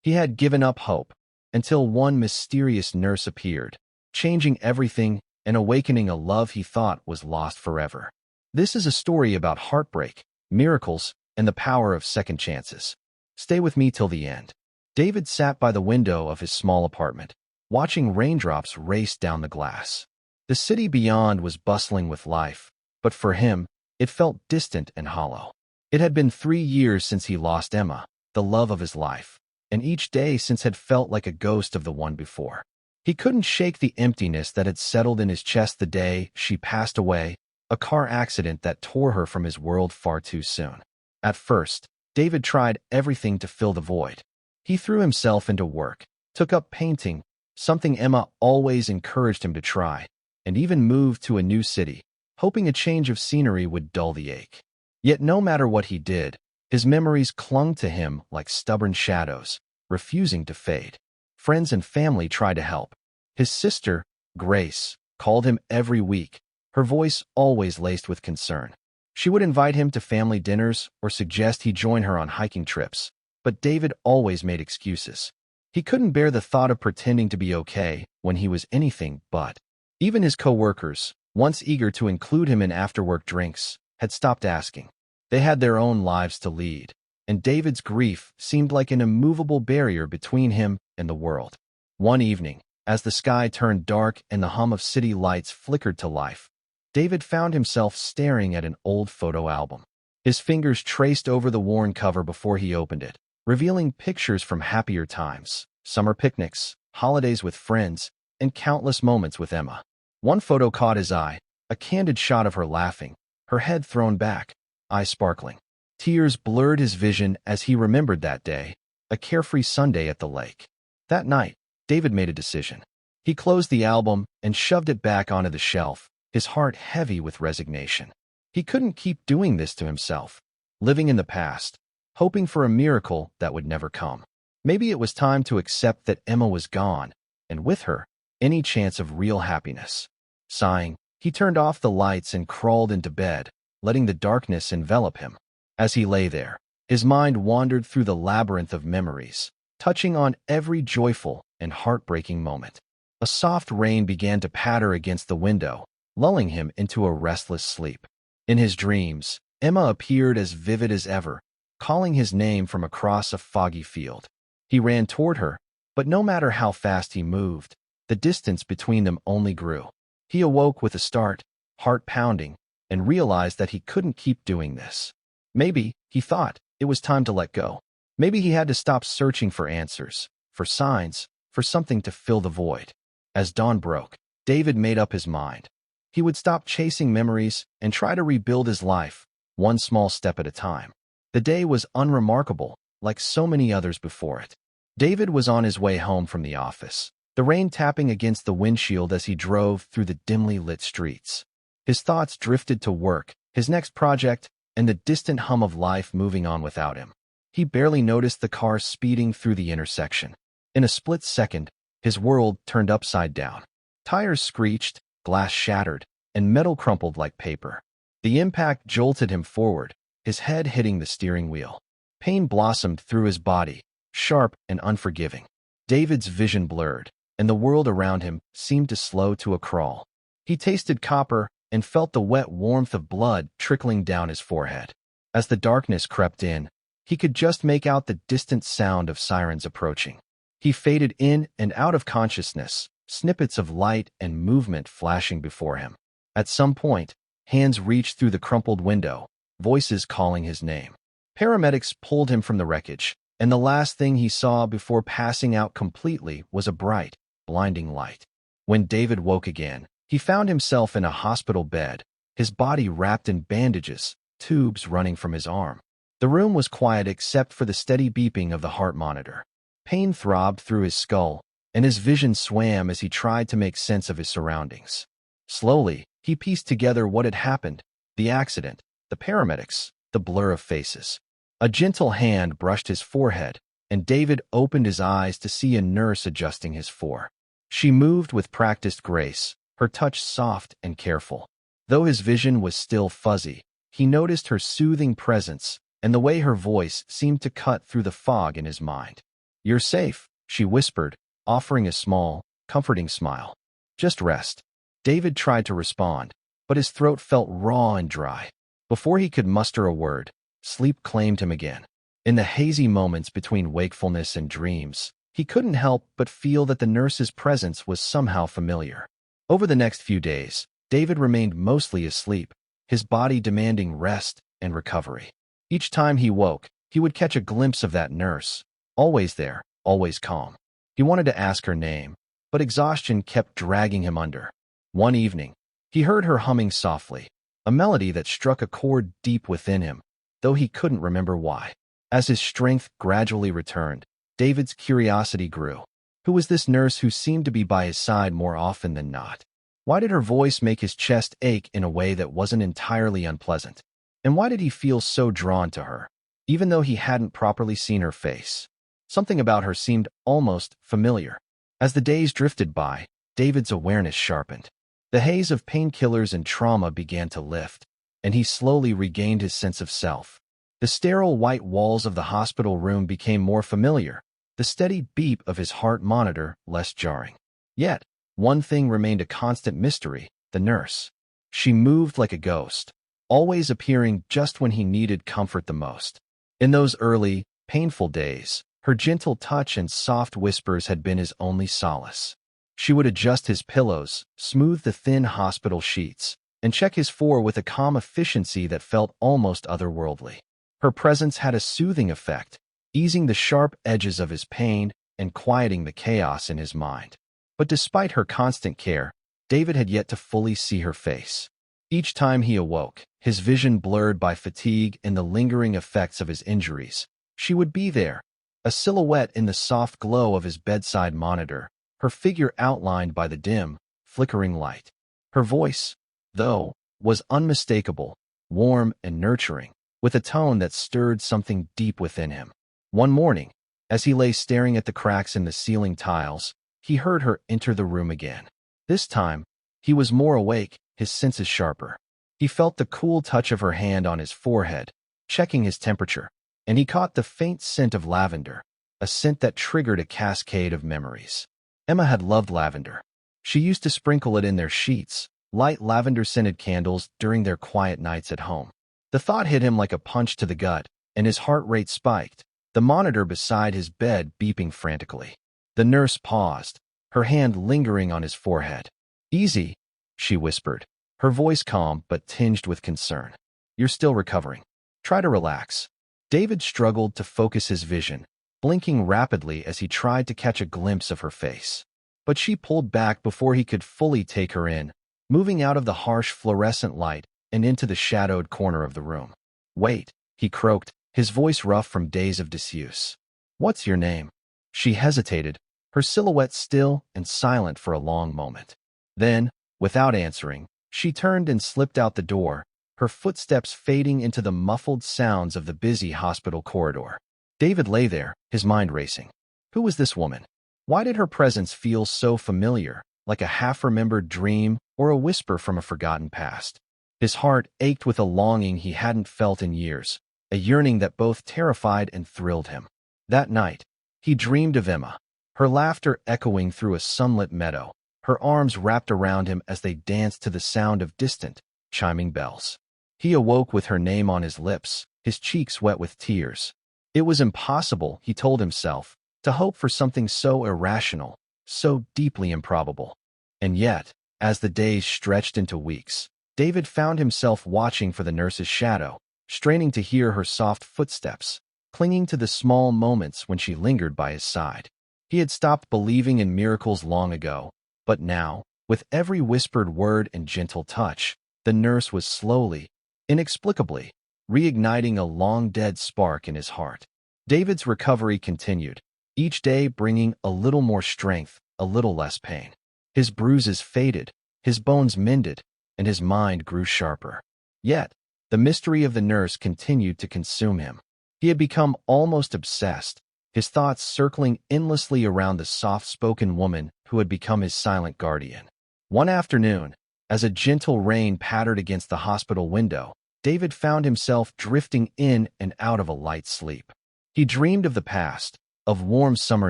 He had given up hope until one mysterious nurse appeared, changing everything and awakening a love he thought was lost forever. This is a story about heartbreak, miracles, and the power of second chances. Stay with me till the end. David sat by the window of his small apartment, watching raindrops race down the glass. The city beyond was bustling with life, but for him, it felt distant and hollow. It had been 3 years since he lost Emma, the love of his life, and each day since had felt like a ghost of the one before. He couldn't shake the emptiness that had settled in his chest the day she passed away, a car accident that tore her from his world far too soon. At first, David tried everything to fill the void. He threw himself into work, took up painting, something Emma always encouraged him to try, and even moved to a new city, hoping a change of scenery would dull the ache. Yet no matter what he did, his memories clung to him like stubborn shadows, refusing to fade. Friends and family tried to help. His sister, Grace, called him every week, her voice always laced with concern. She would invite him to family dinners or suggest he join her on hiking trips, but David always made excuses. He couldn't bear the thought of pretending to be okay when he was anything but. Even his co-workers, once eager to include him in after-work drinks, had stopped asking. They had their own lives to lead, and David's grief seemed like an immovable barrier between him and the world. One evening, as the sky turned dark and the hum of city lights flickered to life, David found himself staring at an old photo album. His fingers traced over the worn cover before he opened it, revealing pictures from happier times, summer picnics, holidays with friends, and countless moments with Emma. One photo caught his eye, a candid shot of her laughing, her head thrown back, eyes sparkling. Tears blurred his vision as he remembered that day, a carefree Sunday at the lake. That night, David made a decision. He closed the album and shoved it back onto the shelf, his heart heavy with resignation. He couldn't keep doing this to himself, living in the past, hoping for a miracle that would never come. Maybe it was time to accept that Emma was gone, and with her, any chance of real happiness. Sighing, he turned off the lights and crawled into bed, letting the darkness envelop him. As he lay there, his mind wandered through the labyrinth of memories, touching on every joyful and heartbreaking moment. A soft rain began to patter against the window, lulling him into a restless sleep. In his dreams, Emma appeared as vivid as ever, calling his name from across a foggy field. He ran toward her, but no matter how fast he moved, the distance between them only grew. He awoke with a start, heart pounding, and realized that he couldn't keep doing this. Maybe, he thought, it was time to let go. Maybe he had to stop searching for answers, for signs, for something to fill the void. As dawn broke, David made up his mind. He would stop chasing memories and try to rebuild his life, one small step at a time. The day was unremarkable, like so many others before it. David was on his way home from the office, the rain tapping against the windshield as he drove through the dimly lit streets. His thoughts drifted to work, his next project, and the distant hum of life moving on without him. He barely noticed the car speeding through the intersection. In a split second, his world turned upside down. Tires screeched, glass shattered, and metal crumpled like paper. The impact jolted him forward, his head hitting the steering wheel. Pain blossomed through his body, sharp and unforgiving. David's vision blurred, and the world around him seemed to slow to a crawl. He tasted copper and felt the wet warmth of blood trickling down his forehead. As the darkness crept in, he could just make out the distant sound of sirens approaching. He faded in and out of consciousness, snippets of light and movement flashing before him. At some point, hands reached through the crumpled window, voices calling his name. Paramedics pulled him from the wreckage, and the last thing he saw before passing out completely was a bright, blinding light. When David woke again, he found himself in a hospital bed, his body wrapped in bandages, tubes running from his arm. The room was quiet except for the steady beeping of the heart monitor. Pain throbbed through his skull, and his vision swam as he tried to make sense of his surroundings. Slowly, he pieced together what had happened: the accident, the paramedics, the blur of faces. A gentle hand brushed his forehead, and David opened his eyes to see a nurse adjusting his fore. She moved with practiced grace, her touch soft and careful. Though his vision was still fuzzy, he noticed her soothing presence and the way her voice seemed to cut through the fog in his mind. "You're safe," she whispered, offering a small, comforting smile. "Just rest." David tried to respond, but his throat felt raw and dry. Before he could muster a word, sleep claimed him again. In the hazy moments between wakefulness and dreams, he couldn't help but feel that the nurse's presence was somehow familiar. Over the next few days, David remained mostly asleep, his body demanding rest and recovery. Each time he woke, he would catch a glimpse of that nurse, always there, always calm. He wanted to ask her name, but exhaustion kept dragging him under. One evening, he heard her humming softly, a melody that struck a chord deep within him, though he couldn't remember why. As his strength gradually returned, David's curiosity grew. Who was this nurse who seemed to be by his side more often than not? Why did her voice make his chest ache in a way that wasn't entirely unpleasant? And why did he feel so drawn to her, even though he hadn't properly seen her face? Something about her seemed almost familiar. As the days drifted by, David's awareness sharpened. The haze of painkillers and trauma began to lift, and he slowly regained his sense of self. The sterile white walls of the hospital room became more familiar, the steady beep of his heart monitor less jarring. Yet, one thing remained a constant mystery: the nurse. She moved like a ghost, always appearing just when he needed comfort the most. In those early, painful days, her gentle touch and soft whispers had been his only solace. She would adjust his pillows, smooth the thin hospital sheets, and check his forehead with a calm efficiency that felt almost otherworldly. Her presence had a soothing effect, easing the sharp edges of his pain and quieting the chaos in his mind. But despite her constant care, David had yet to fully see her face. Each time he awoke, his vision blurred by fatigue and the lingering effects of his injuries, she would be there, a silhouette in the soft glow of his bedside monitor, her figure outlined by the dim, flickering light. Her voice, though, was unmistakable, warm and nurturing, with a tone that stirred something deep within him. One morning, as he lay staring at the cracks in the ceiling tiles, he heard her enter the room again. This time, he was more awake, his senses sharper. He felt the cool touch of her hand on his forehead, checking his temperature, and he caught the faint scent of lavender, a scent that triggered a cascade of memories. Emma had loved lavender. She used to sprinkle it in their sheets, light lavender-scented candles during their quiet nights at home. The thought hit him like a punch to the gut, and his heart rate spiked, the monitor beside his bed beeping frantically. The nurse paused, her hand lingering on his forehead. "Easy," she whispered, her voice calm but tinged with concern. "You're still recovering. Try to relax." David struggled to focus his vision, blinking rapidly as he tried to catch a glimpse of her face. But she pulled back before he could fully take her in, moving out of the harsh fluorescent light and into the shadowed corner of the room. "Wait," he croaked, his voice rough from days of disuse. "What's your name?" She hesitated, her silhouette still and silent for a long moment. Then, without answering, she turned and slipped out the door, her footsteps fading into the muffled sounds of the busy hospital corridor. David lay there, his mind racing. Who was this woman? Why did her presence feel so familiar, like a half-remembered dream or a whisper from a forgotten past? His heart ached with a longing he hadn't felt in years, a yearning that both terrified and thrilled him. That night, he dreamed of Emma, her laughter echoing through a sunlit meadow, her arms wrapped around him as they danced to the sound of distant, chiming bells. He awoke with her name on his lips, his cheeks wet with tears. It was impossible, he told himself, to hope for something so irrational, so deeply improbable. And yet, as the days stretched into weeks, David found himself watching for the nurse's shadow, straining to hear her soft footsteps, clinging to the small moments when she lingered by his side. He had stopped believing in miracles long ago, but now, with every whispered word and gentle touch, the nurse was slowly, inexplicably, reigniting a long-dead spark in his heart. David's recovery continued, each day bringing a little more strength, a little less pain. His bruises faded, his bones mended, and his mind grew sharper. Yet, the mystery of the nurse continued to consume him. He had become almost obsessed, his thoughts circling endlessly around the soft-spoken woman who had become his silent guardian. One afternoon, as a gentle rain pattered against the hospital window, David found himself drifting in and out of a light sleep. He dreamed of the past, of warm summer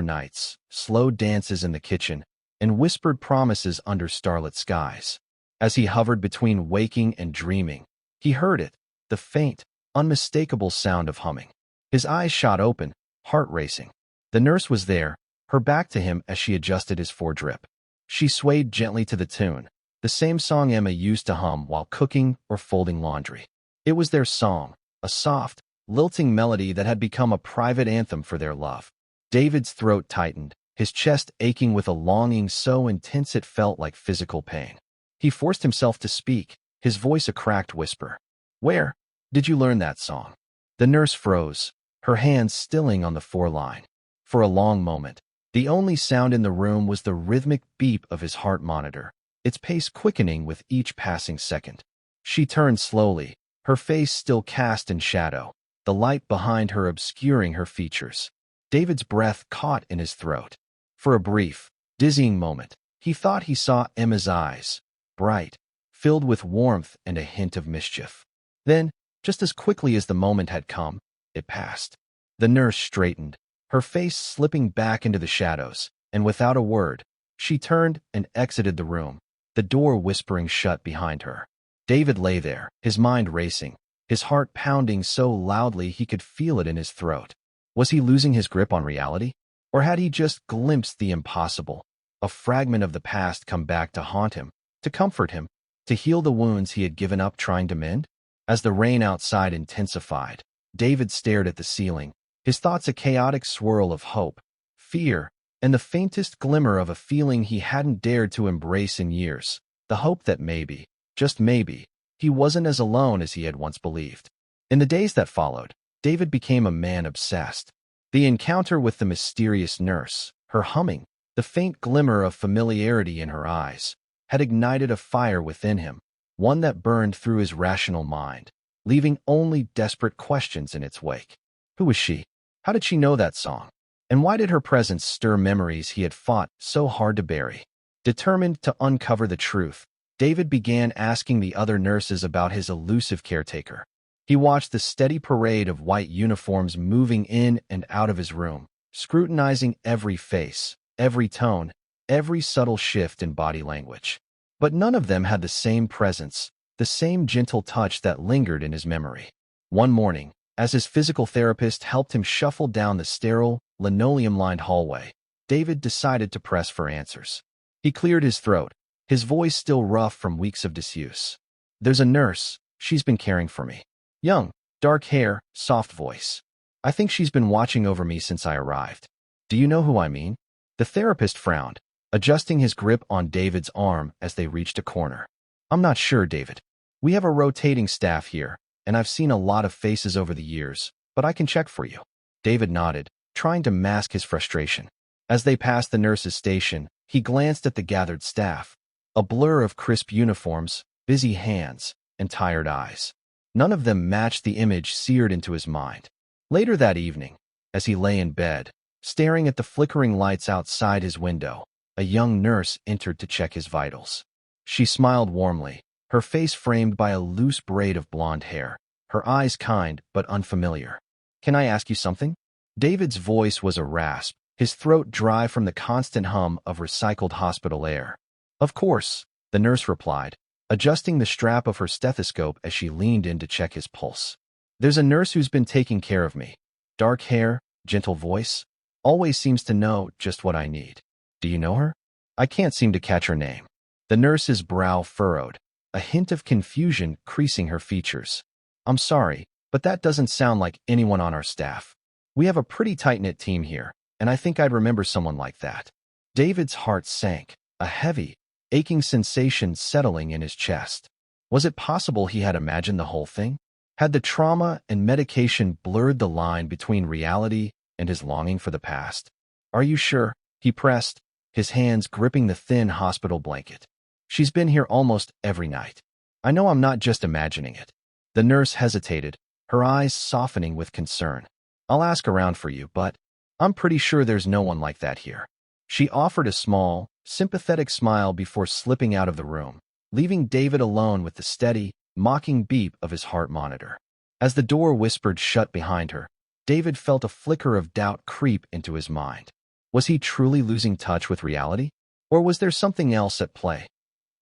nights, slow dances in the kitchen, and whispered promises under starlit skies. As he hovered between waking and dreaming, he heard it, the faint, unmistakable sound of humming. His eyes shot open, heart racing. The nurse was there, her back to him as she adjusted his foredrip. She swayed gently to the tune, the same song Emma used to hum while cooking or folding laundry. It was their song, a soft, lilting melody that had become a private anthem for their love. David's throat tightened, his chest aching with a longing so intense it felt like physical pain. He forced himself to speak, his voice a cracked whisper. "Where did you learn that song?" The nurse froze, her hands stilling on the foreline. For a long moment, the only sound in the room was the rhythmic beep of his heart monitor, its pace quickening with each passing second. She turned slowly, her face still cast in shadow, the light behind her obscuring her features. David's breath caught in his throat. For a brief, dizzying moment, he thought he saw Emma's eyes, bright, filled with warmth and a hint of mischief. Then, just as quickly as the moment had come, it passed. The nurse straightened, her face slipping back into the shadows, and without a word, she turned and exited the room, the door whispering shut behind her. David lay there, his mind racing, his heart pounding so loudly he could feel it in his throat. Was he losing his grip on reality? Or had he just glimpsed the impossible, a fragment of the past come back to haunt him, to comfort him, to heal the wounds he had given up trying to mend? As the rain outside intensified, David stared at the ceiling, his thoughts a chaotic swirl of hope, fear, and the faintest glimmer of a feeling he hadn't dared to embrace in years, the hope that maybe, just maybe, he wasn't as alone as he had once believed. In the days that followed, David became a man obsessed. The encounter with the mysterious nurse, her humming, the faint glimmer of familiarity in her eyes, had ignited a fire within him, one that burned through his rational mind, leaving only desperate questions in its wake. Who was she? How did she know that song? And why did her presence stir memories he had fought so hard to bury? Determined to uncover the truth, David began asking the other nurses about his elusive caretaker. He watched the steady parade of white uniforms moving in and out of his room, scrutinizing every face, every tone, every subtle shift in body language. But none of them had the same presence, the same gentle touch that lingered in his memory. One morning, as his physical therapist helped him shuffle down the sterile, linoleum-lined hallway, David decided to press for answers. He cleared his throat, his voice still rough from weeks of disuse. "There's a nurse. She's been caring for me. Young, dark hair, soft voice. I think she's been watching over me since I arrived. Do you know who I mean?" The therapist frowned, adjusting his grip on David's arm as they reached a corner. "I'm not sure, David. We have a rotating staff here, and I've seen a lot of faces over the years, but I can check for you." David nodded, trying to mask his frustration. As they passed the nurse's station, he glanced at the gathered staff, a blur of crisp uniforms, busy hands, and tired eyes. None of them matched the image seared into his mind. Later that evening, as he lay in bed, staring at the flickering lights outside his window, a young nurse entered to check his vitals. She smiled warmly, her face framed by a loose braid of blonde hair, her eyes kind but unfamiliar. "Can I ask you something?" David's voice was a rasp, his throat dry from the constant hum of recycled hospital air. "Of course," the nurse replied, adjusting the strap of her stethoscope as she leaned in to check his pulse. "There's a nurse who's been taking care of me. Dark hair, gentle voice, always seems to know just what I need. Do you know her?" "I can't seem to catch her name." The nurse's brow furrowed, a hint of confusion creasing her features. "I'm sorry, but that doesn't sound like anyone on our staff. We have a pretty tight-knit team here, and I think I'd remember someone like that." David's heart sank, a heavy, aching sensation settling in his chest. Was it possible he had imagined the whole thing? Had the trauma and medication blurred the line between reality and his longing for the past? "Are you sure?" he pressed, his hands gripping the thin hospital blanket. "She's been here almost every night. I know I'm not just imagining it." The nurse hesitated, her eyes softening with concern. "I'll ask around for you, but I'm pretty sure there's no one like that here." She offered a small, sympathetic smile before slipping out of the room, leaving David alone with the steady, mocking beep of his heart monitor. As the door whispered shut behind her, David felt a flicker of doubt creep into his mind. Was he truly losing touch with reality? Or was there something else at play?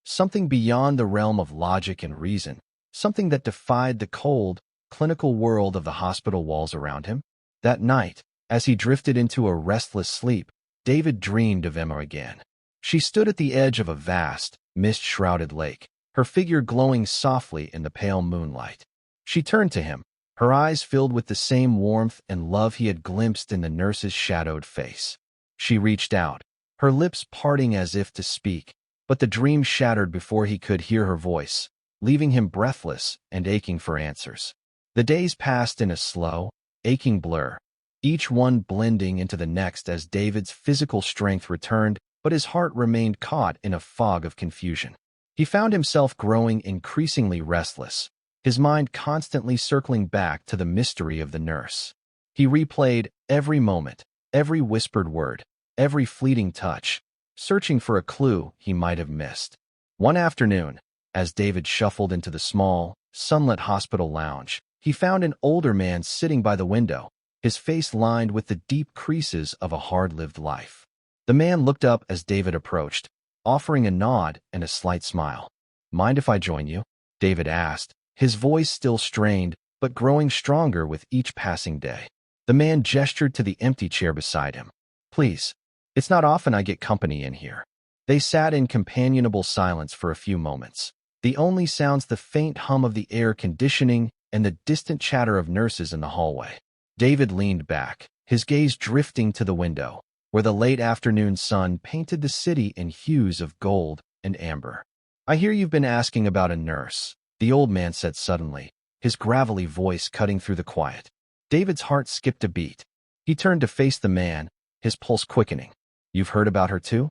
Something beyond the realm of logic and reason? Something that defied the cold, clinical world of the hospital walls around him? That night, as he drifted into a restless sleep, David dreamed of Emma again. She stood at the edge of a vast, mist-shrouded lake, her figure glowing softly in the pale moonlight. She turned to him, her eyes filled with the same warmth and love he had glimpsed in the nurse's shadowed face. She reached out, her lips parting as if to speak, but the dream shattered before he could hear her voice, leaving him breathless and aching for answers. The days passed in a slow, aching blur, each one blending into the next as David's physical strength returned, but his heart remained caught in a fog of confusion. He found himself growing increasingly restless, his mind constantly circling back to the mystery of the nurse. He replayed every moment, every whispered word, every fleeting touch, searching for a clue he might have missed. One afternoon, as David shuffled into the small, sunlit hospital lounge, he found an older man sitting by the window, his face lined with the deep creases of a hard-lived life. The man looked up as David approached, offering a nod and a slight smile. "Mind if I join you?" David asked, his voice still strained, but growing stronger with each passing day. The man gestured to the empty chair beside him. "Please. It's not often I get company in here." They sat in companionable silence for a few moments, the only sounds the faint hum of the air conditioning and the distant chatter of nurses in the hallway. David leaned back, his gaze drifting to the window, where the late afternoon sun painted the city in hues of gold and amber. "I hear you've been asking about a nurse," the old man said suddenly, his gravelly voice cutting through the quiet. David's heart skipped a beat. He turned to face the man, his pulse quickening. "You've heard about her too?"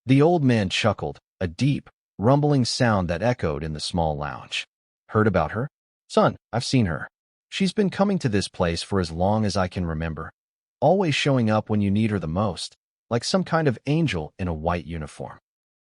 The old man chuckled, a deep, rumbling sound that echoed in the small lounge. "Heard about her? Son, I've seen her. She's been coming to this place for as long as I can remember, always showing up when you need her the most, like some kind of angel in a white uniform."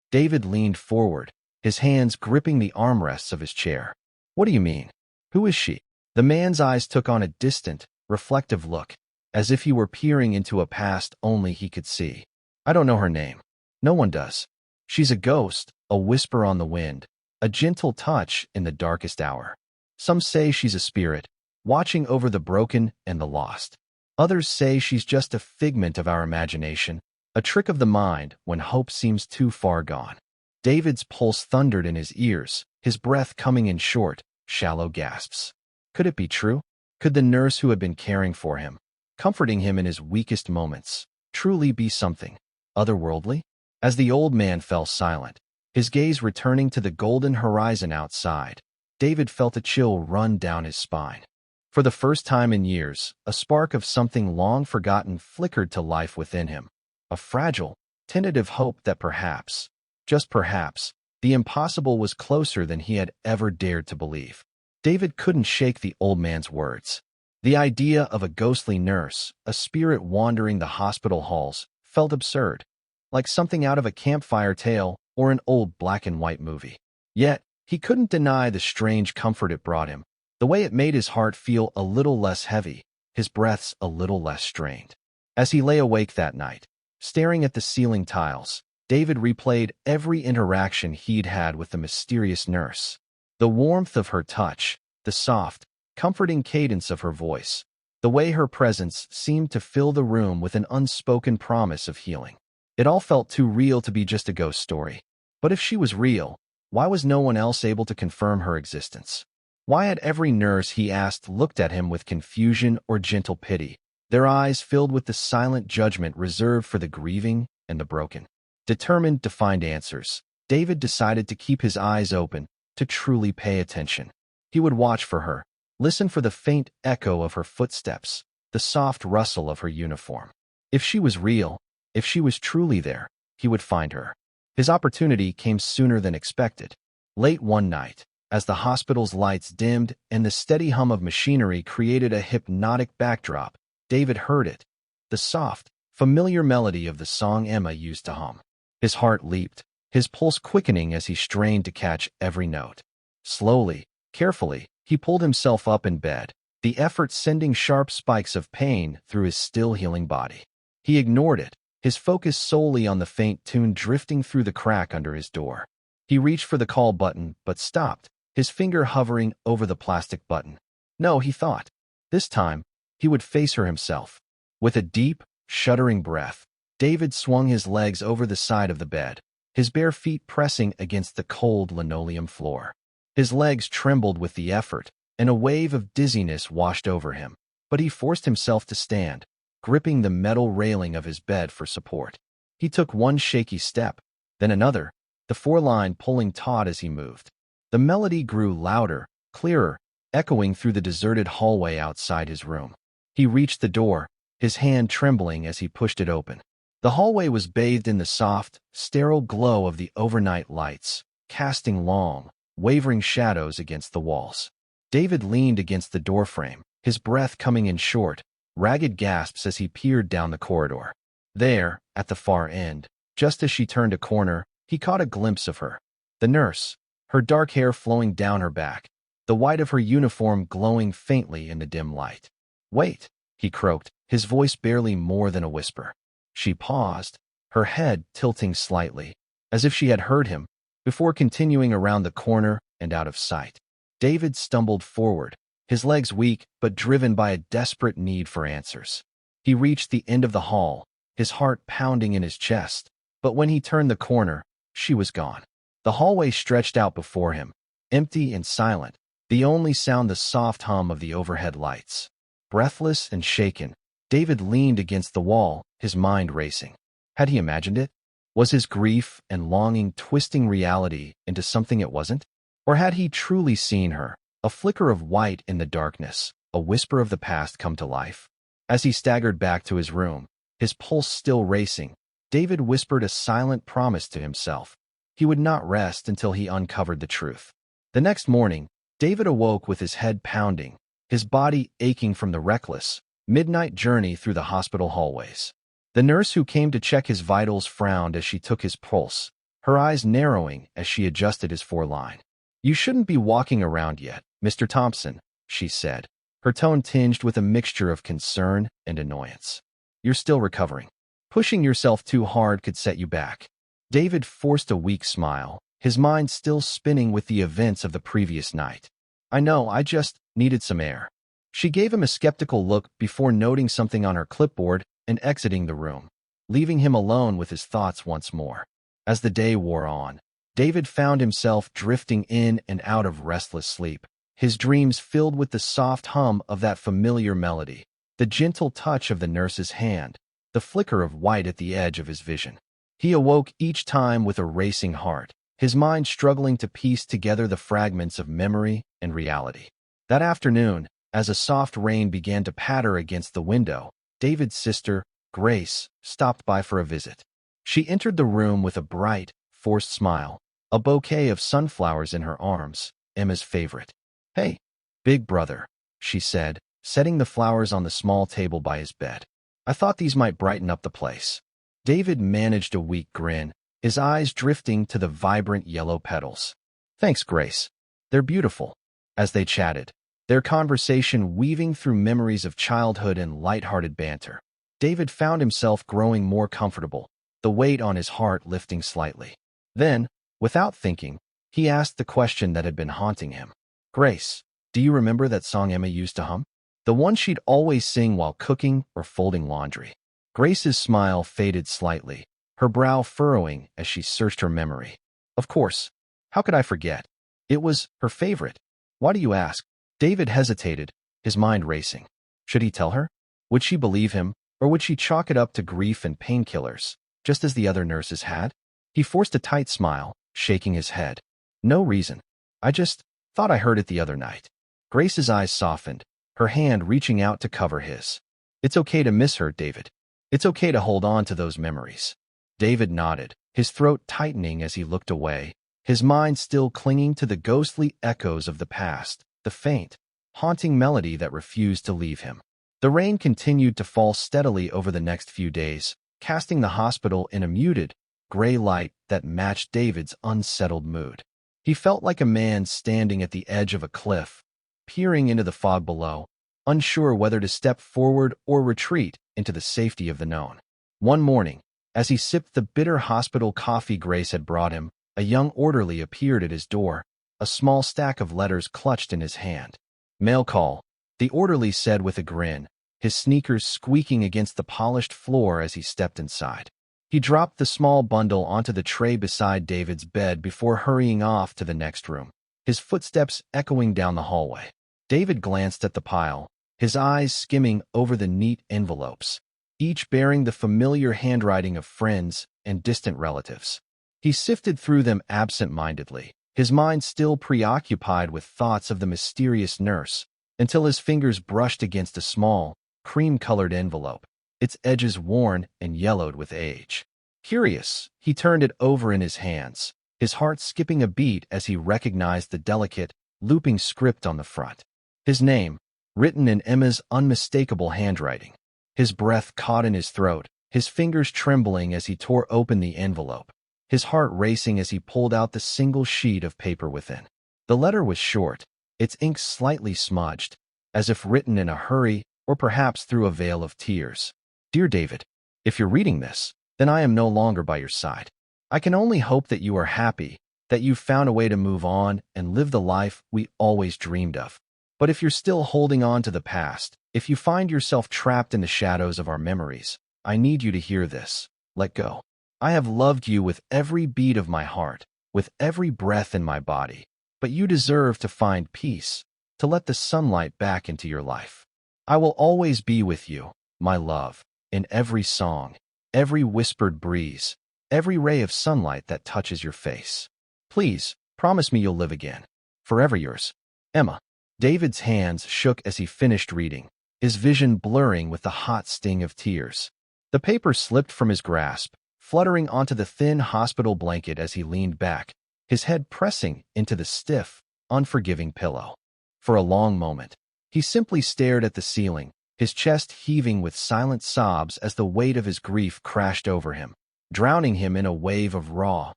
David leaned forward, his hands gripping the armrests of his chair. "What do you mean? Who is she?" The man's eyes took on a distant, reflective look, as if he were peering into a past only he could see. "I don't know her name. No one does. She's a ghost, a whisper on the wind, a gentle touch in the darkest hour. Some say she's a spirit, watching over the broken and the lost. Others say she's just a figment of our imagination, a trick of the mind when hope seems too far gone." David's pulse thundered in his ears, his breath coming in short, shallow gasps. Could it be true? Could the nurse who had been caring for him, comforting him in his weakest moments, truly be something otherworldly? As the old man fell silent, his gaze returning to the golden horizon outside, David felt a chill run down his spine. For the first time in years, a spark of something long forgotten flickered to life within him, a fragile, tentative hope that perhaps, just perhaps, the impossible was closer than he had ever dared to believe. David couldn't shake the old man's words. The idea of a ghostly nurse, a spirit wandering the hospital halls, felt absurd, like something out of a campfire tale or an old black-and-white movie. Yet, he couldn't deny the strange comfort it brought him, the way it made his heart feel a little less heavy, his breaths a little less strained. As he lay awake that night, staring at the ceiling tiles, David replayed every interaction he'd had with the mysterious nurse. The warmth of her touch, the soft, comforting cadence of her voice, the way her presence seemed to fill the room with an unspoken promise of healing. It all felt too real to be just a ghost story. But if she was real, why was no one else able to confirm her existence? Why had every nurse he asked looked at him with confusion or gentle pity, their eyes filled with the silent judgment reserved for the grieving and the broken? Determined to find answers, David decided to keep his eyes open, to truly pay attention. He would watch for her, listen for the faint echo of her footsteps, the soft rustle of her uniform. If she was real, if she was truly there, he would find her. His opportunity came sooner than expected. Late one night, as the hospital's lights dimmed and the steady hum of machinery created a hypnotic backdrop, David heard it, the soft, familiar melody of the song Emma used to hum. His heart leaped, his pulse quickening as he strained to catch every note. Slowly, carefully, he pulled himself up in bed, the effort sending sharp spikes of pain through his still healing body. He ignored it, his focus solely on the faint tune drifting through the crack under his door. He reached for the call button, but stopped, his finger hovering over the plastic button. No, he thought. This time, he would face her himself. With a deep, shuddering breath, David swung his legs over the side of the bed, his bare feet pressing against the cold linoleum floor. His legs trembled with the effort, and a wave of dizziness washed over him. But he forced himself to stand, gripping the metal railing of his bed for support. He took one shaky step, then another, the four-line pulling taut as he moved. The melody grew louder, clearer, echoing through the deserted hallway outside his room. He reached the door, his hand trembling as he pushed it open. The hallway was bathed in the soft, sterile glow of the overnight lights, casting long, wavering shadows against the walls. David leaned against the doorframe, his breath coming in short, ragged gasps as he peered down the corridor. There, at the far end, just as she turned a corner, he caught a glimpse of her. The nurse, her dark hair flowing down her back, the white of her uniform glowing faintly in the dim light. "Wait," he croaked, his voice barely more than a whisper. She paused, her head tilting slightly, as if she had heard him, before continuing around the corner and out of sight. David stumbled forward, his legs weak but driven by a desperate need for answers. He reached the end of the hall, his heart pounding in his chest, but when he turned the corner, she was gone. The hallway stretched out before him, empty and silent, the only sound the soft hum of the overhead lights. Breathless and shaken, David leaned against the wall, his mind racing. Had he imagined it? Was his grief and longing twisting reality into something it wasn't? Or had he truly seen her, a flicker of white in the darkness, a whisper of the past come to life? As he staggered back to his room, his pulse still racing, David whispered a silent promise to himself. He would not rest until he uncovered the truth. The next morning, David awoke with his head pounding, his body aching from the reckless, midnight journey through the hospital hallways. The nurse who came to check his vitals frowned as she took his pulse, her eyes narrowing as she adjusted his foreline. "You shouldn't be walking around yet, Mr. Thompson," she said, her tone tinged with a mixture of concern and annoyance. "You're still recovering. Pushing yourself too hard could set you back." David forced a weak smile, his mind still spinning with the events of the previous night. "I know, I just needed some air." She gave him a skeptical look before noting something on her clipboard and exiting the room, leaving him alone with his thoughts once more. As the day wore on, David found himself drifting in and out of restless sleep, his dreams filled with the soft hum of that familiar melody, the gentle touch of the nurse's hand, the flicker of white at the edge of his vision. He awoke each time with a racing heart, his mind struggling to piece together the fragments of memory and reality. That afternoon, as a soft rain began to patter against the window, David's sister, Grace, stopped by for a visit. She entered the room with a bright, forced smile, a bouquet of sunflowers in her arms, Emma's favorite. "Hey, big brother," she said, setting the flowers on the small table by his bed. "I thought these might brighten up the place." David managed a weak grin, his eyes drifting to the vibrant yellow petals. "Thanks, Grace. They're beautiful." As they chatted, their conversation weaving through memories of childhood and light-hearted banter, David found himself growing more comfortable, the weight on his heart lifting slightly. Then, without thinking, he asked the question that had been haunting him. "Grace, do you remember that song Emma used to hum? The one she'd always sing while cooking or folding laundry?" Grace's smile faded slightly, her brow furrowing as she searched her memory. "Of course. How could I forget? It was her favorite. Why do you ask?" David hesitated, his mind racing. Should he tell her? Would she believe him, or would she chalk it up to grief and painkillers, just as the other nurses had? He forced a tight smile, shaking his head. "No reason. I just thought I heard it the other night." Grace's eyes softened, her hand reaching out to cover his. "It's okay to miss her, David. It's okay to hold on to those memories." David nodded, his throat tightening as he looked away, his mind still clinging to the ghostly echoes of the past, the faint, haunting melody that refused to leave him. The rain continued to fall steadily over the next few days, casting the hospital in a muted, gray light that matched David's unsettled mood. He felt like a man standing at the edge of a cliff, peering into the fog below, unsure whether to step forward or retreat into the safety of the known. One morning, as he sipped the bitter hospital coffee Grace had brought him, a young orderly appeared at his door, a small stack of letters clutched in his hand. "Mail call," the orderly said with a grin, his sneakers squeaking against the polished floor as he stepped inside. He dropped the small bundle onto the tray beside David's bed before hurrying off to the next room, his footsteps echoing down the hallway. David glanced at the pile, his eyes skimming over the neat envelopes, each bearing the familiar handwriting of friends and distant relatives. He sifted through them absent-mindedly, his mind still preoccupied with thoughts of the mysterious nurse, until his fingers brushed against a small, cream-colored envelope, its edges worn and yellowed with age. Curious, he turned it over in his hands, his heart skipping a beat as he recognized the delicate, looping script on the front. His name, written in Emma's unmistakable handwriting. His breath caught in his throat, his fingers trembling as he tore open the envelope, his heart racing as he pulled out the single sheet of paper within. The letter was short, its ink slightly smudged, as if written in a hurry or perhaps through a veil of tears. "Dear David, if you're reading this, then I am no longer by your side. I can only hope that you are happy, that you've found a way to move on and live the life we always dreamed of. But if you're still holding on to the past, if you find yourself trapped in the shadows of our memories, I need you to hear this. Let go. I have loved you with every beat of my heart, with every breath in my body, but you deserve to find peace, to let the sunlight back into your life. I will always be with you, my love, in every song, every whispered breeze, every ray of sunlight that touches your face. Please, promise me you'll live again. Forever yours, Emma." David's hands shook as he finished reading, his vision blurring with the hot sting of tears. The paper slipped from his grasp, fluttering onto the thin hospital blanket as he leaned back, his head pressing into the stiff, unforgiving pillow. For a long moment, he simply stared at the ceiling, his chest heaving with silent sobs as the weight of his grief crashed over him, drowning him in a wave of raw,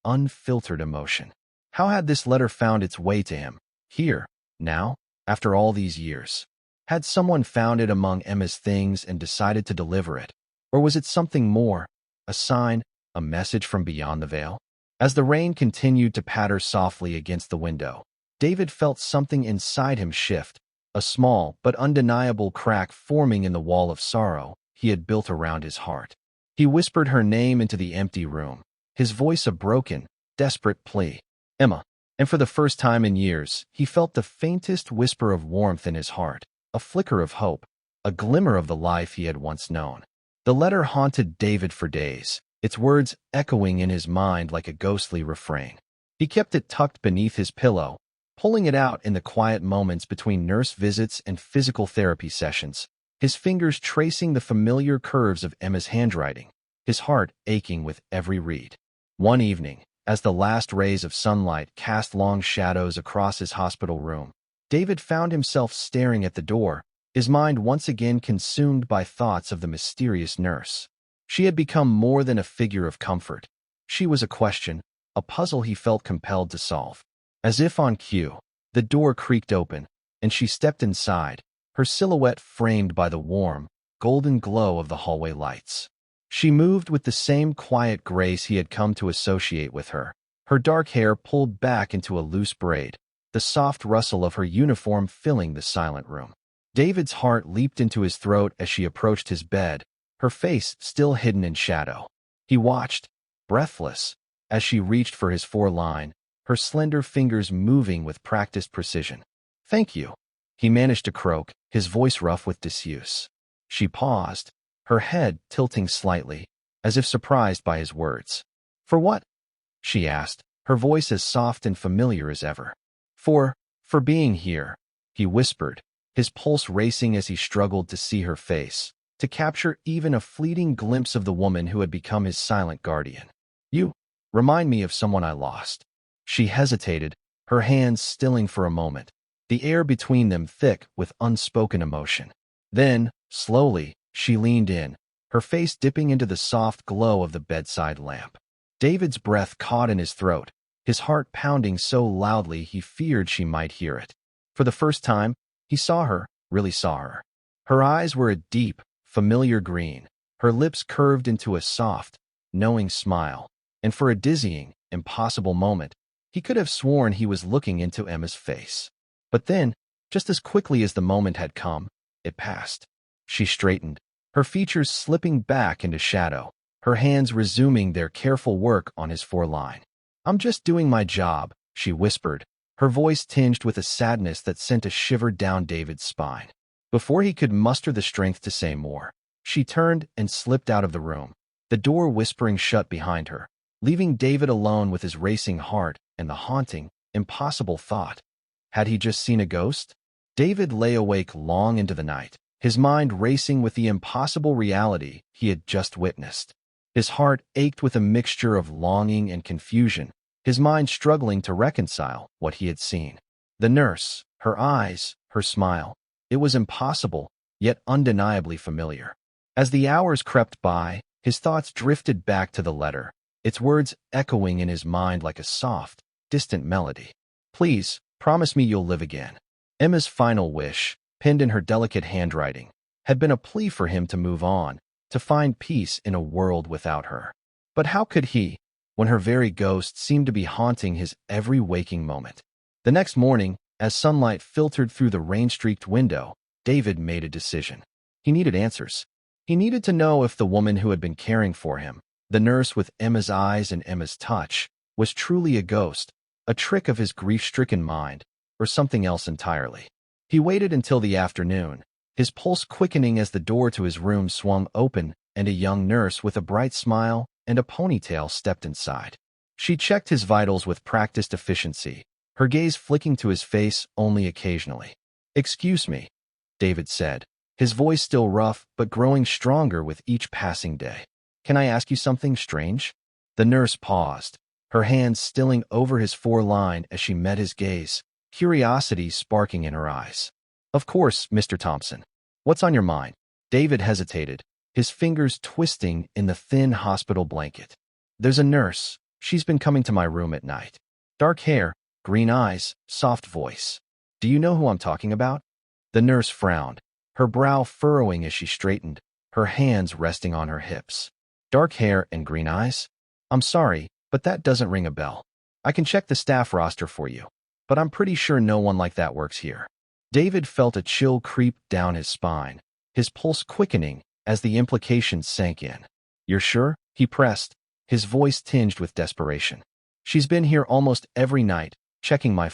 unfiltered emotion. How had this letter found its way to him? Here, now, after all these years. Had someone found it among Emma's things and decided to deliver it? Or was it something more, a sign, a message from beyond the veil? As the rain continued to patter softly against the window, David felt something inside him shift, a small but undeniable crack forming in the wall of sorrow he had built around his heart. He whispered her name into the empty room, his voice a broken, desperate plea. "Emma." And for the first time in years, he felt the faintest whisper of warmth in his heart, a flicker of hope, a glimmer of the life he had once known. The letter haunted David for days, its words echoing in his mind like a ghostly refrain. He kept it tucked beneath his pillow, pulling it out in the quiet moments between nurse visits and physical therapy sessions, his fingers tracing the familiar curves of Emma's handwriting, his heart aching with every read. One evening, as the last rays of sunlight cast long shadows across his hospital room, David found himself staring at the door, his mind once again consumed by thoughts of the mysterious nurse. She had become more than a figure of comfort. She was a question, a puzzle he felt compelled to solve. As if on cue, the door creaked open, and she stepped inside, her silhouette framed by the warm, golden glow of the hallway lights. She moved with the same quiet grace he had come to associate with her, her dark hair pulled back into a loose braid, the soft rustle of her uniform filling the silent room. David's heart leaped into his throat as she approached his bed, her face still hidden in shadow. He watched, breathless, as she reached for his foreline, her slender fingers moving with practiced precision. "Thank you," he managed to croak, his voice rough with disuse. She paused, her head tilting slightly, as if surprised by his words. "For what?" she asked, her voice as soft and familiar as ever. For being here," he whispered, his pulse racing as he struggled to see her face, to capture even a fleeting glimpse of the woman who had become his silent guardian. "You remind me of someone I lost." She hesitated, her hands stilling for a moment, the air between them thick with unspoken emotion. Then, slowly, she leaned in, her face dipping into the soft glow of the bedside lamp. David's breath caught in his throat, his heart pounding so loudly he feared she might hear it. For the first time, he saw her, really saw her. Her eyes were a deep, familiar green, her lips curved into a soft, knowing smile, and for a dizzying, impossible moment, he could have sworn he was looking into Emma's face. But then, just as quickly as the moment had come, it passed. She straightened, her features slipping back into shadow, her hands resuming their careful work on his foreline. "I'm just doing my job," she whispered, her voice tinged with a sadness that sent a shiver down David's spine. Before he could muster the strength to say more, she turned and slipped out of the room, the door whispering shut behind her, leaving David alone with his racing heart and the haunting, impossible thought. Had he just seen a ghost? David lay awake long into the night, his mind racing with the impossible reality he had just witnessed. His heart ached with a mixture of longing and confusion, his mind struggling to reconcile what he had seen. The nurse, her eyes, her smile. It was impossible, yet undeniably familiar. As the hours crept by, his thoughts drifted back to the letter, its words echoing in his mind like a soft, distant melody. "Please, promise me you'll live again." Emma's final wish, penned in her delicate handwriting, had been a plea for him to move on, to find peace in a world without her. But how could he, when her very ghost seemed to be haunting his every waking moment? The next morning, as sunlight filtered through the rain-streaked window, David made a decision. He needed answers. He needed to know if the woman who had been caring for him, the nurse with Emma's eyes and Emma's touch, was truly a ghost, a trick of his grief-stricken mind, or something else entirely. He waited until the afternoon, his pulse quickening as the door to his room swung open and a young nurse with a bright smile and a ponytail stepped inside. She checked his vitals with practiced efficiency, her gaze flicking to his face only occasionally. "Excuse me," David said, his voice still rough but growing stronger with each passing day. "Can I ask you something strange?" The nurse paused, her hands stilling over his foreline as she met his gaze, curiosity sparking in her eyes. "Of course, Mr. Thompson. What's on your mind?" David hesitated, his fingers twisting in the thin hospital blanket. "There's a nurse. She's been coming to my room at night. Dark hair, green eyes, soft voice. Do you know who I'm talking about?" The nurse frowned, her brow furrowing as she straightened, her hands resting on her hips. "Dark hair and green eyes? I'm sorry, but that doesn't ring a bell. I can check the staff roster for you, but I'm pretty sure no one like that works here." David felt a chill creep down his spine, his pulse quickening as the implications sank in. "You're sure?" he pressed, his voice tinged with desperation. "She's been here almost every night, checking my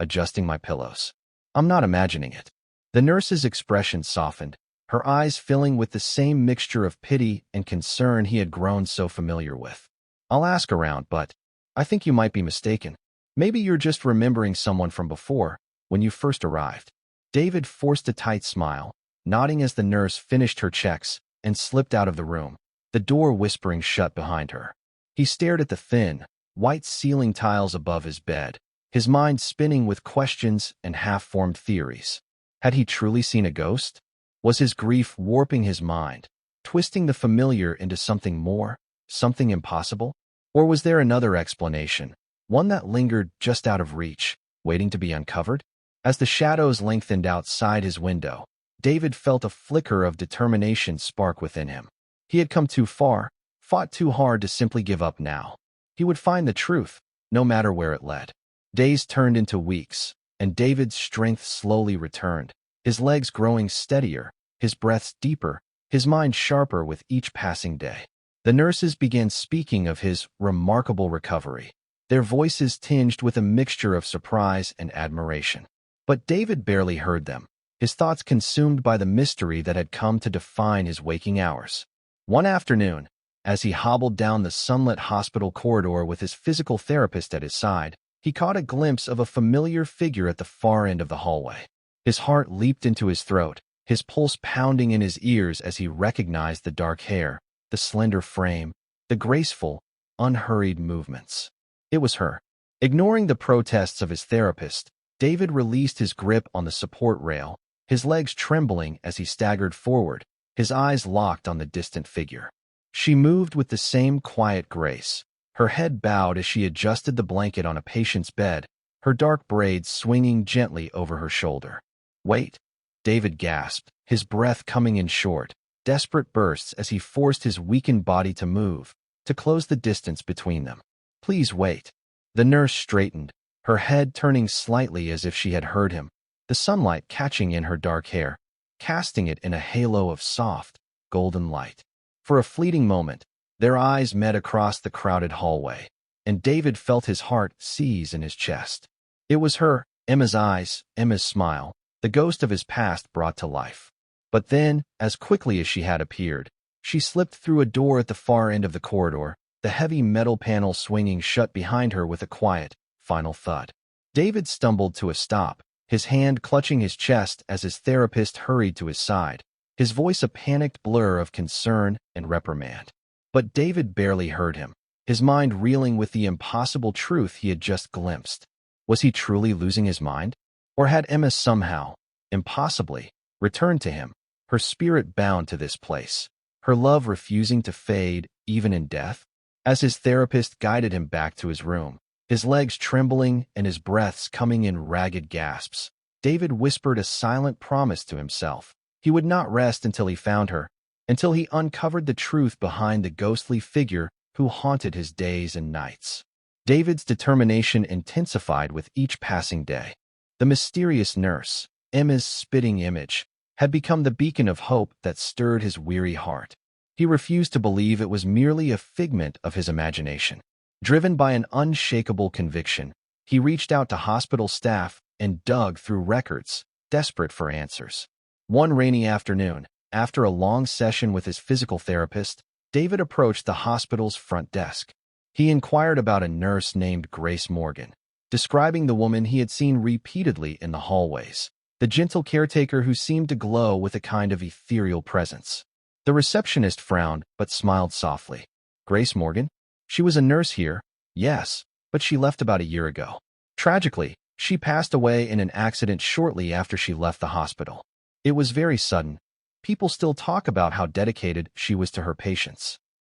adjusting my pillows. I'm not imagining it." The nurse's expression softened, her eyes filling with the same mixture of pity and concern he had grown so familiar with. "I'll ask around, but I think you might be mistaken. Maybe you're just remembering someone from before, when you first arrived." David forced a tight smile, nodding as the nurse finished her checks and slipped out of the room, the door whispering shut behind her. He stared at the thin, white ceiling tiles above his bed, his mind spinning with questions and half-formed theories. Had he truly seen a ghost? Was his grief warping his mind, twisting the familiar into something more, something impossible? Or was there another explanation, one that lingered just out of reach, waiting to be uncovered? As the shadows lengthened outside his window, David felt a flicker of determination spark within him. He had come too far, fought too hard to simply give up now. He would find the truth, no matter where it led. Days turned into weeks, and David's strength slowly returned, his legs growing steadier, his breaths deeper, his mind sharper with each passing day. The nurses began speaking of his remarkable recovery, their voices tinged with a mixture of surprise and admiration. But David barely heard them, his thoughts consumed by the mystery that had come to define his waking hours. One afternoon, as he hobbled down the sunlit hospital corridor with his physical therapist at his side, he caught a glimpse of a familiar figure at the far end of the hallway. His heart leaped into his throat, his pulse pounding in his ears as he recognized the dark hair, the slender frame, the graceful, unhurried movements. It was her. Ignoring the protests of his therapist, David released his grip on the support rail, his legs trembling as he staggered forward, his eyes locked on the distant figure. She moved with the same quiet grace, her head bowed as she adjusted the blanket on a patient's bed, her dark braids swinging gently over her shoulder. "Wait." David gasped, his breath coming in short, desperate bursts as he forced his weakened body to move, to close the distance between them. Please wait. The nurse straightened, her head turning slightly as if she had heard him, the sunlight catching in her dark hair, casting it in a halo of soft, golden light. For a fleeting moment, their eyes met across the crowded hallway, and David felt his heart seize in his chest. It was her, Emma's eyes, Emma's smile, the ghost of his past brought to life. But then, as quickly as she had appeared, she slipped through a door at the far end of the corridor, the heavy metal panel swinging shut behind her with a quiet, final thud. David stumbled to a stop, his hand clutching his chest as his therapist hurried to his side, his voice a panicked blur of concern and reprimand. But David barely heard him, his mind reeling with the impossible truth he had just glimpsed. Was he truly losing his mind? Or had Emma somehow, impossibly, returned to him, her spirit bound to this place, her love refusing to fade even in death? As his therapist guided him back to his room, his legs trembling and his breaths coming in ragged gasps, David whispered a silent promise to himself. He would not rest until he found her, until he uncovered the truth behind the ghostly figure who haunted his days and nights. David's determination intensified with each passing day. The mysterious nurse, Emma's spitting image, had become the beacon of hope that stirred his weary heart. He refused to believe it was merely a figment of his imagination. Driven by an unshakable conviction, he reached out to hospital staff and dug through records, desperate for answers. One rainy afternoon, after a long session with his physical therapist, David approached the hospital's front desk. He inquired about a nurse named Grace Morgan, describing the woman he had seen repeatedly in the hallways, the gentle caretaker who seemed to glow with a kind of ethereal presence. The receptionist frowned but smiled softly. Grace Morgan? She was a nurse here, yes, but she left about a year ago. Tragically, she passed away in an accident shortly after she left the hospital. It was very sudden. People still talk about how dedicated she was to her patients.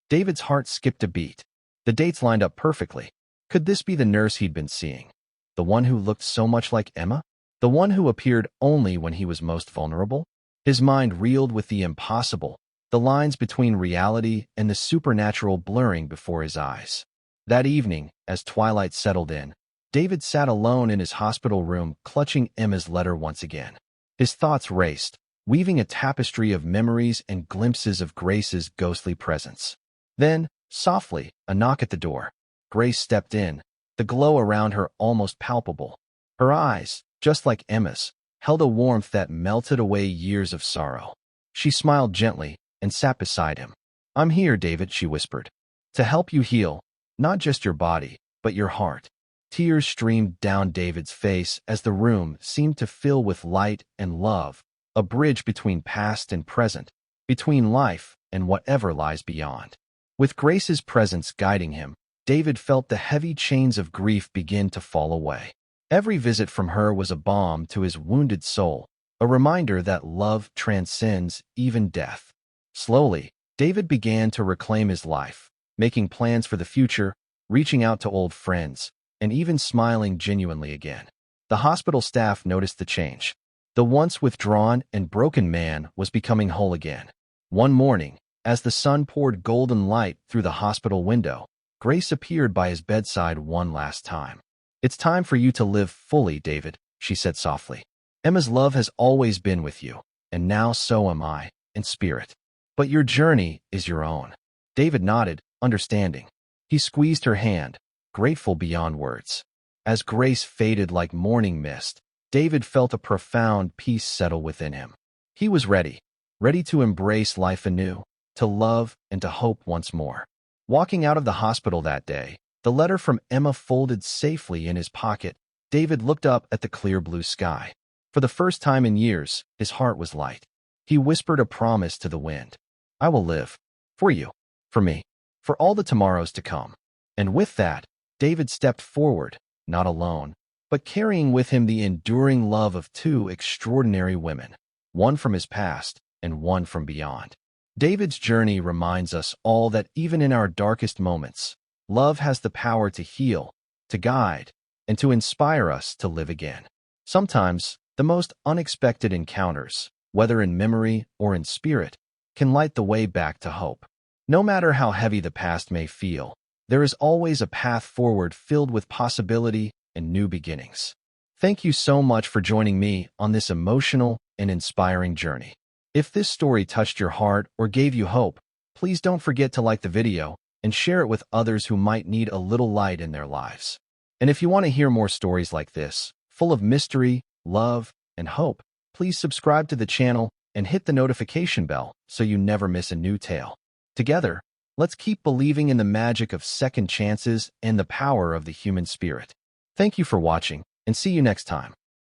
David's heart skipped a beat. The dates lined up perfectly. Could this be the nurse he'd been seeing? The one who looked so much like Emma? The one who appeared only when he was most vulnerable? His mind reeled with the impossible, the lines between reality and the supernatural blurring before his eyes. That evening, as twilight settled in, David sat alone in his hospital room, clutching Emma's letter once again. His thoughts raced, weaving a tapestry of memories and glimpses of Grace's ghostly presence. Then, softly, a knock at the door. Grace stepped in, the glow around her almost palpable. Her eyes, just like Emma's, held a warmth that melted away years of sorrow. She smiled gently and sat beside him. "I'm here, David," she whispered, "to help you heal, not just your body, but your heart." Tears streamed down David's face as the room seemed to fill with light and love, a bridge between past and present, between life and whatever lies beyond. With Grace's presence guiding him, David felt the heavy chains of grief begin to fall away. Every visit from her was a balm to his wounded soul, a reminder that love transcends even death. Slowly, David began to reclaim his life, making plans for the future, reaching out to old friends, and even smiling genuinely again. The hospital staff noticed the change. The once withdrawn and broken man was becoming whole again. One morning, as the sun poured golden light through the hospital window, Grace appeared by his bedside one last time. "It's time for you to live fully, David," she said softly. "Emma's love has always been with you, and now so am I, in spirit. But your journey is your own." David nodded, understanding. He squeezed her hand, grateful beyond words. As Grace faded like morning mist, David felt a profound peace settle within him. He was ready to embrace life anew, to love and to hope once more. Walking out of the hospital that day, the letter from Emma folded safely in his pocket, David looked up at the clear blue sky. For the first time in years, his heart was light. He whispered a promise to the wind. "I will live. For you. For me. For all the tomorrows to come." And with that, David stepped forward, not alone, but carrying with him the enduring love of two extraordinary women, one from his past and one from beyond. David's journey reminds us all that even in our darkest moments, love has the power to heal, to guide, and to inspire us to live again. Sometimes, The most unexpected encounters, whether in memory or in spirit, can light the way back to hope. No matter how heavy the past may feel, there is always a path forward filled with possibility and new beginnings. Thank you so much for joining me on this emotional and inspiring journey. If this story touched your heart or gave you hope, please don't forget to like the video and share it with others who might need a little light in their lives. And if you want to hear more stories like this, full of mystery, love, and hope, please subscribe to the channel and hit the notification bell so you never miss a new tale. Together, let's keep believing in the magic of second chances and the power of the human spirit. Thank you for watching, and see you next time.